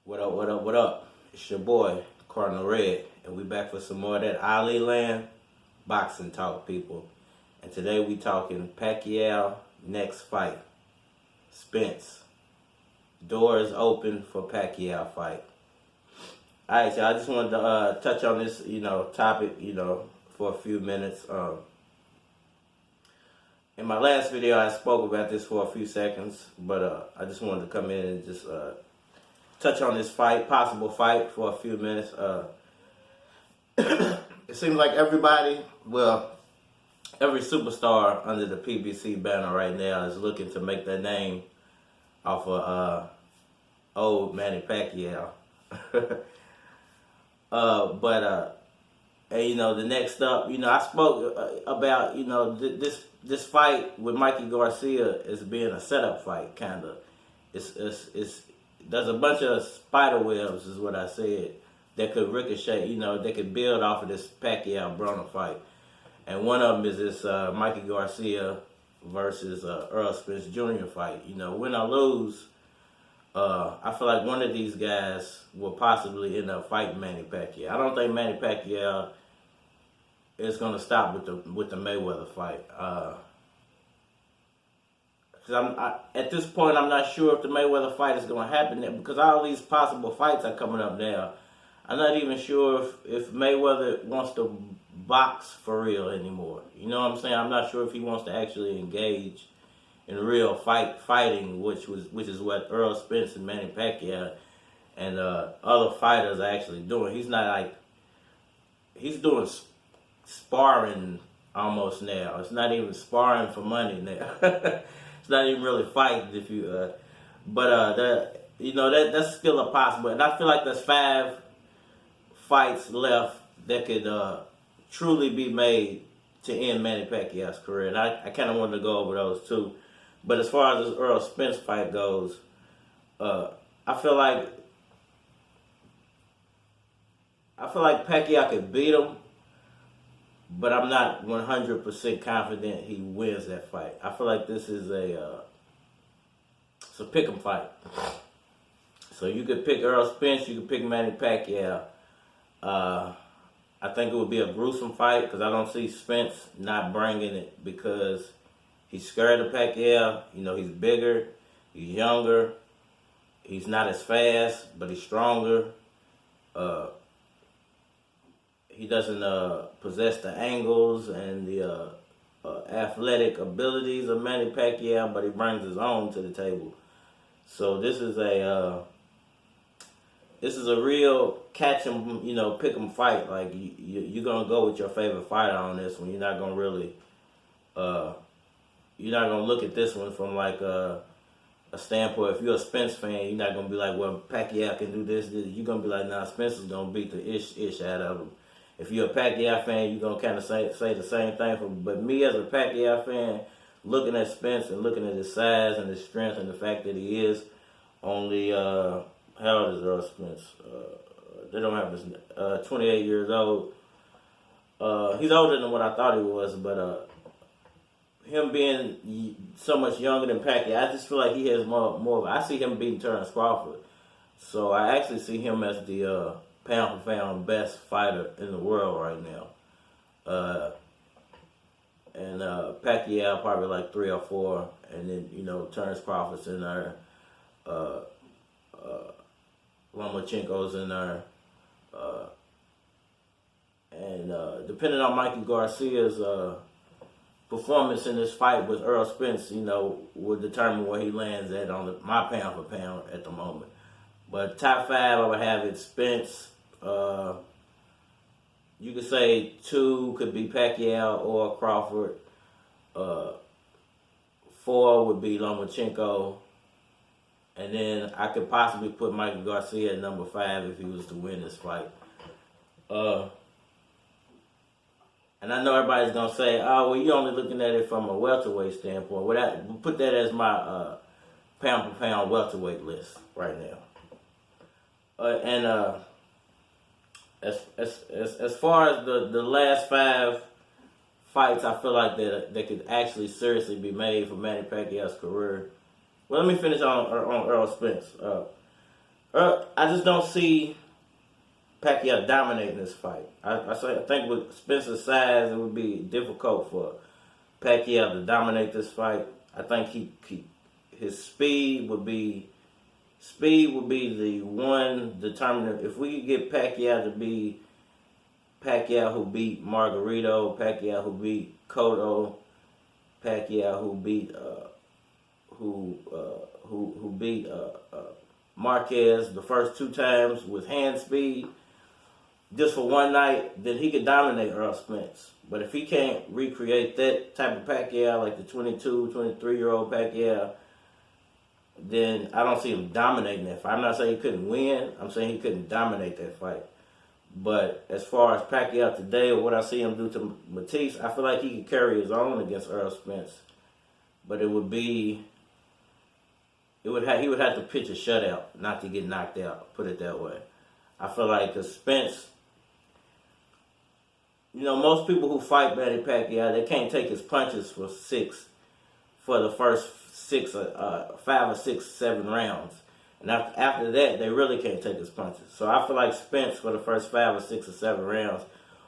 What up, what up, what up? It's your boy, Cardinal Red, and we back for some more of that Ali Land boxing talk, people. And today we talking Pacquiao Next Fight. Spence. Door is open for Pacquiao fight. Alright, so I just wanted to touch on this, topic, for a few minutes. In my last video, I spoke about this for a few seconds, but I just wanted to come in and just touch on this possible fight, for a few minutes. It seems like every superstar under the PBC banner right now is looking to make their name off of old Manny Pacquiao. And the next up, I spoke about, this fight with Mikey Garcia as being a setup fight, kind of. There's a bunch of spider webs, is what I said, that could ricochet, that could build off of this Pacquiao Broner fight. And one of them is this Mikey Garcia versus Earl Spence Jr. fight. Win or lose, I feel like one of these guys will possibly end up fighting Manny Pacquiao. I don't think Manny Pacquiao is going to stop with the Mayweather fight. At this point, I'm not sure if the Mayweather fight is going to happen because all these possible fights are coming up now. I'm not even sure if Mayweather wants to box for real anymore. You know what I'm saying? I'm not sure if he wants to actually engage in real fighting, which is what Earl Spence and Manny Pacquiao and other fighters are actually doing. He's doing sparring almost now. It's not even sparring for money now. It's not even really fighting that's still a possible. And I feel like there's 5 fights left that could truly be made to end Manny Pacquiao's career. And I kind of wanted to go over those too. But as far as this Earl Spence fight goes, I feel like Pacquiao could beat him, but I'm not 100% confident he wins that fight. I feel like this is it's a pick'em fight. So you could pick Earl Spence, you could pick Manny Pacquiao. I think it would be a gruesome fight because I don't see Spence not bringing it because he's scared of Pacquiao. He's bigger, he's younger, he's not as fast, but he's stronger. He doesn't possess the angles and the athletic abilities of Manny Pacquiao, but he brings his own to the table. So this is a real catch 'em, pick 'em fight. Like you're gonna go with your favorite fighter on this one. You're not gonna really, you're not gonna look at this one from like a standpoint. If you're a Spence fan, you're not gonna be like, well, Pacquiao can do this. You're gonna be like, nah, Spence is gonna beat the ish out of him. If you're a Pacquiao fan, you're going to kind of say the same thing. But me as a Pacquiao fan, looking at Spence and looking at his size and his strength and the fact that he is only, how old is Earl Spence? They don't have this, 28 years old. He's older than what I thought he was, but him being so much younger than Pacquiao, I just feel like he has more. I see him beating Terrence Crawford. So I actually see him as the pound for pound best fighter in the world right now. And Pacquiao probably like 3 or 4, and then Terrence Crawford's in there, Lomachenko's in there, and depending on Mikey Garcia's performance in this fight with Earl Spence, will determine where he lands at on my pound for pound at the moment. But top 5, I would have it Spence. You could say 2 could be Pacquiao or Crawford. 4 would be Lomachenko. And then I could possibly put Mikey Garcia at number 5 if he was to win this fight. And I know everybody's going to say, oh, well, you're only looking at it from a welterweight standpoint. Well, put that as my pound for pound welterweight list right now. As far as the last 5 fights, I feel like that could actually seriously be made for Manny Pacquiao's career. Well, let me finish on Earl Spence. I just don't see Pacquiao dominating this fight. I think with Spence's size, it would be difficult for Pacquiao to dominate this fight. I think his speed would be the one determinant. If we could get Pacquiao to be Pacquiao who beat Margarito, Pacquiao who beat Cotto, Pacquiao who beat Marquez the first 2 times with hand speed, just for one night, then he could dominate Earl Spence. But if he can't recreate that type of Pacquiao, like the 22, 23-year-old Pacquiao, then I don't see him dominating that fight. I'm not saying he couldn't win. I'm saying he couldn't dominate that fight. But as far as Pacquiao today, or what I see him do to Matisse, I feel like he could carry his own against Earl Spence. But he would have to pitch a shutout not to get knocked out, put it that way. I feel like Spence, most people who fight Manny Pacquiao, they can't take his punches for the first 5 or 6, 7 rounds. And after that, they really can't take his punches. So I feel like Spence, for the first 5 or 6 or 7 rounds,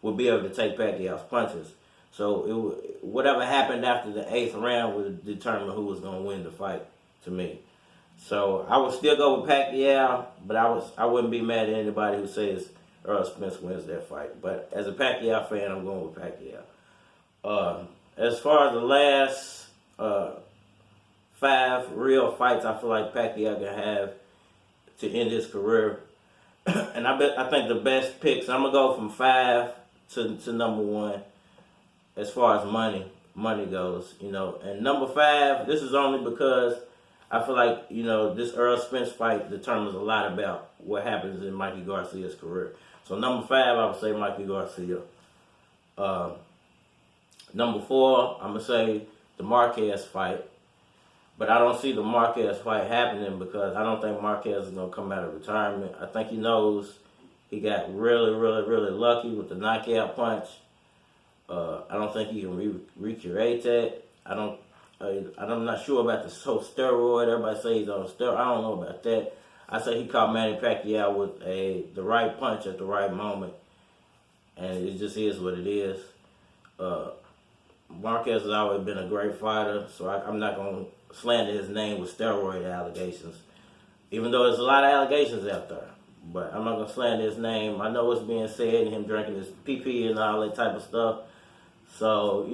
would be able to take Pacquiao's punches. So whatever happened after the 8th round would determine who was going to win the fight, to me. So I would still go with Pacquiao, but I wouldn't be mad at anybody who says Earl Spence wins that fight. But as a Pacquiao fan, I'm going with Pacquiao. As far as the last 5 real fights I feel like Pacquiao can have to end his career, and I think the best picks, I'm going to go from 5 to number 1 as far as money goes, And number 5, this is only because I feel like, this Earl Spence fight determines a lot about what happens in Mikey Garcia's career. So number 5, I would say Mikey Garcia. Number 4, I'm going to say the Marquez fight. But I don't see the Marquez fight happening because I don't think Marquez is going to come out of retirement. I think he knows he got really, really, really lucky with the knockout punch. I don't think he can recreate that. I'm not sure about the whole steroid. Everybody says he's on steroid. I don't know about that. I say he caught Manny Pacquiao with the right punch at the right moment. And it just is what it is. Marquez has always been a great fighter, so I'm not going to slander his name with steroid allegations. Even though there's a lot of allegations out there. But I'm not going to slander his name. I know what's being said, him drinking his pee and all that type of stuff. So,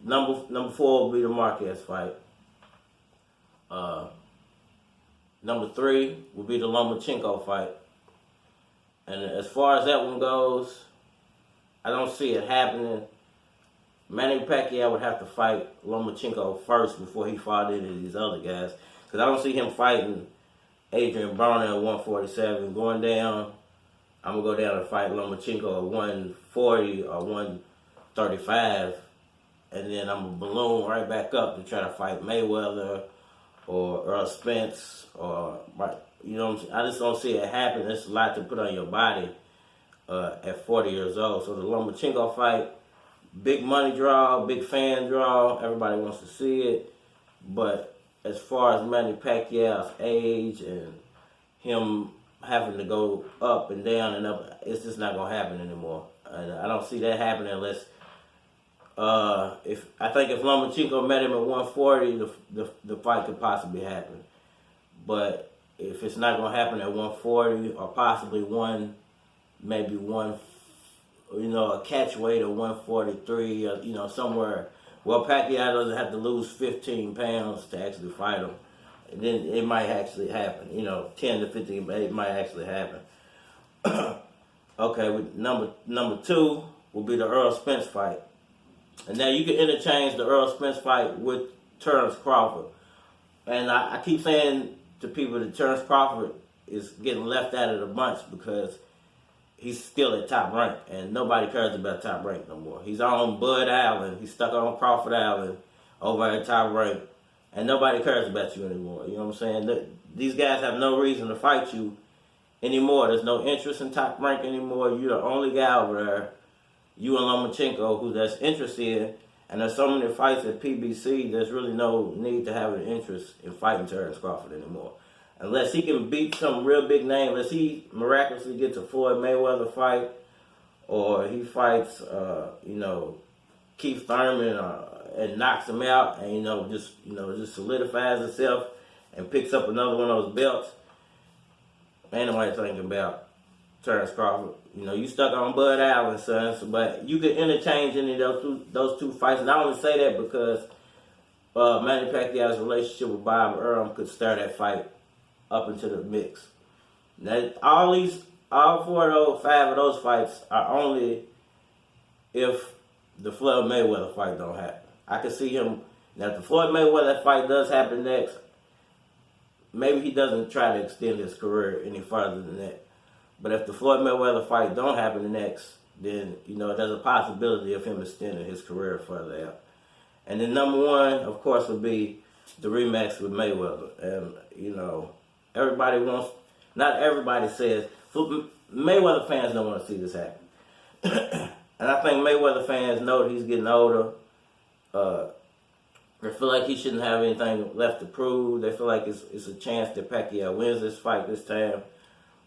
number 4 will be the Marquez fight. Number 3 will be the Lomachenko fight. And as far as that one goes, I don't see it happening. Manny Pacquiao would have to fight Lomachenko first before he fought any of these other guys. Because I don't see him fighting Adrien Broner at 147. Going down, I'm going to go down and fight Lomachenko at 140 or 135. And then I'm going to balloon right back up to try to fight Mayweather or Earl Spence. I just don't see it happen. It's a lot to put on your body at 40 years old. So the Lomachenko fight, big money draw, big fan draw. Everybody wants to see it. But as far as Manny Pacquiao's age and him having to go up and down and up, it's just not going to happen anymore. And I don't see that happening unless if Lomachenko met him at 140, the fight could possibly happen. But if it's not going to happen at 140 or possibly a catch weight of 143 or, somewhere. Well, Pacquiao doesn't have to lose 15 pounds to actually fight him. And then it might actually happen. 10 to 15, it might actually happen. Okay, number 2 will be the Earl Spence fight. And now you can interchange the Earl Spence fight with Terrence Crawford. And I keep saying to people that Terrence Crawford is getting left out of the bunch because he's still at Top Rank, and nobody cares about Top Rank no more. He's on Bud Island. He's stuck on Crawford Island over at Top Rank, and nobody cares about you anymore. You know what I'm saying? These guys have no reason to fight you anymore. There's no interest in Top Rank anymore. You're the only guy over there, you and Lomachenko, who that's interested, and there's so many fights at PBC, there's really no need to have an interest in fighting Terrence Crawford anymore. unless he can beat some real big name, unless he miraculously gets a Floyd Mayweather fight, or he fights, Keith Thurman, and knocks him out, and just solidifies himself and picks up another one of those belts. Ain't nobody thinking about Terrence Crawford. You stuck on Bud Allen, son. But you could interchange any of those two fights, and I only say that because Manny Pacquiao's relationship with Bob Earl could stir that fight up into the mix. Now, all 5 of those fights are only if the Floyd Mayweather fight don't happen. I can see him, now if the Floyd Mayweather fight does happen next, maybe he doesn't try to extend his career any further than that. But if the Floyd Mayweather fight don't happen next, then, there's a possibility of him extending his career further out. And then number one, of course, would be the rematch with Mayweather. And, everybody wants, not everybody says, Mayweather fans don't want to see this happen. And I think Mayweather fans know that he's getting older. They feel like he shouldn't have anything left to prove. They feel like it's a chance that Pacquiao wins this fight this time.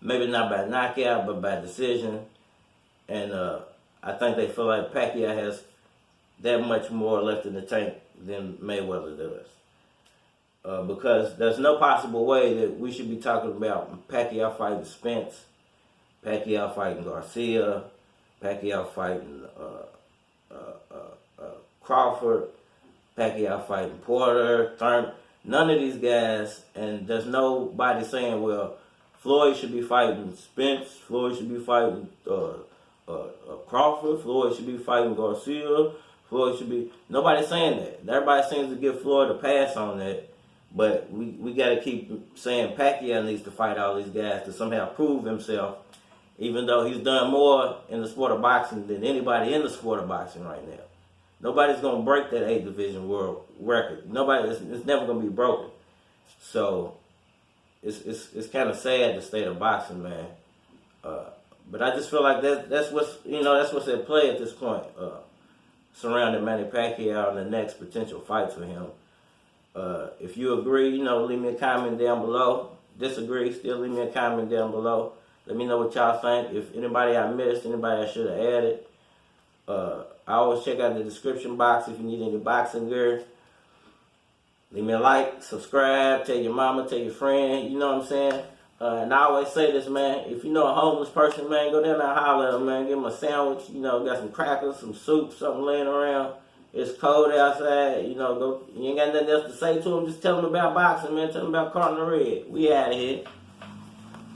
Maybe not by knockout, but by decision. And I think they feel like Pacquiao has that much more left in the tank than Mayweather does. Because there's no possible way that we should be talking about Pacquiao fighting Spence, Pacquiao fighting Garcia, Pacquiao fighting Crawford, Pacquiao fighting Porter, Thurman. None of these guys, and there's nobody saying, well, Floyd should be fighting Spence, Floyd should be fighting Crawford, Floyd should be fighting Garcia, Floyd should be... Nobody's saying that. Everybody seems to give Floyd a pass on that, but we got to keep saying Pacquiao needs to fight all these guys to somehow prove himself, even though he's done more in the sport of boxing than anybody in the sport of boxing right now. Nobody's going to break that 8 division world record. It's never going to be broken. So it's kind of sad, the state of boxing, man. But I just feel like that's what's at play at this point, surrounding Manny Pacquiao and the next potential fights for him. If you agree, leave me a comment down below. Disagree, still leave me a comment down below. Let me know what y'all think. If anybody I missed, anybody I should have added. I always check out the description box if you need any boxing gear. Leave me a like, subscribe, tell your mama, tell your friend, you know what I'm saying? And I always say this, man, if you know a homeless person, man, go down there and holler at them, man. Give them a sandwich, got some crackers, some soup, something laying around. It's cold outside, you ain't got nothing else to say to them. Just tell them about boxing, man. Tell them about Carton Red. We out of here.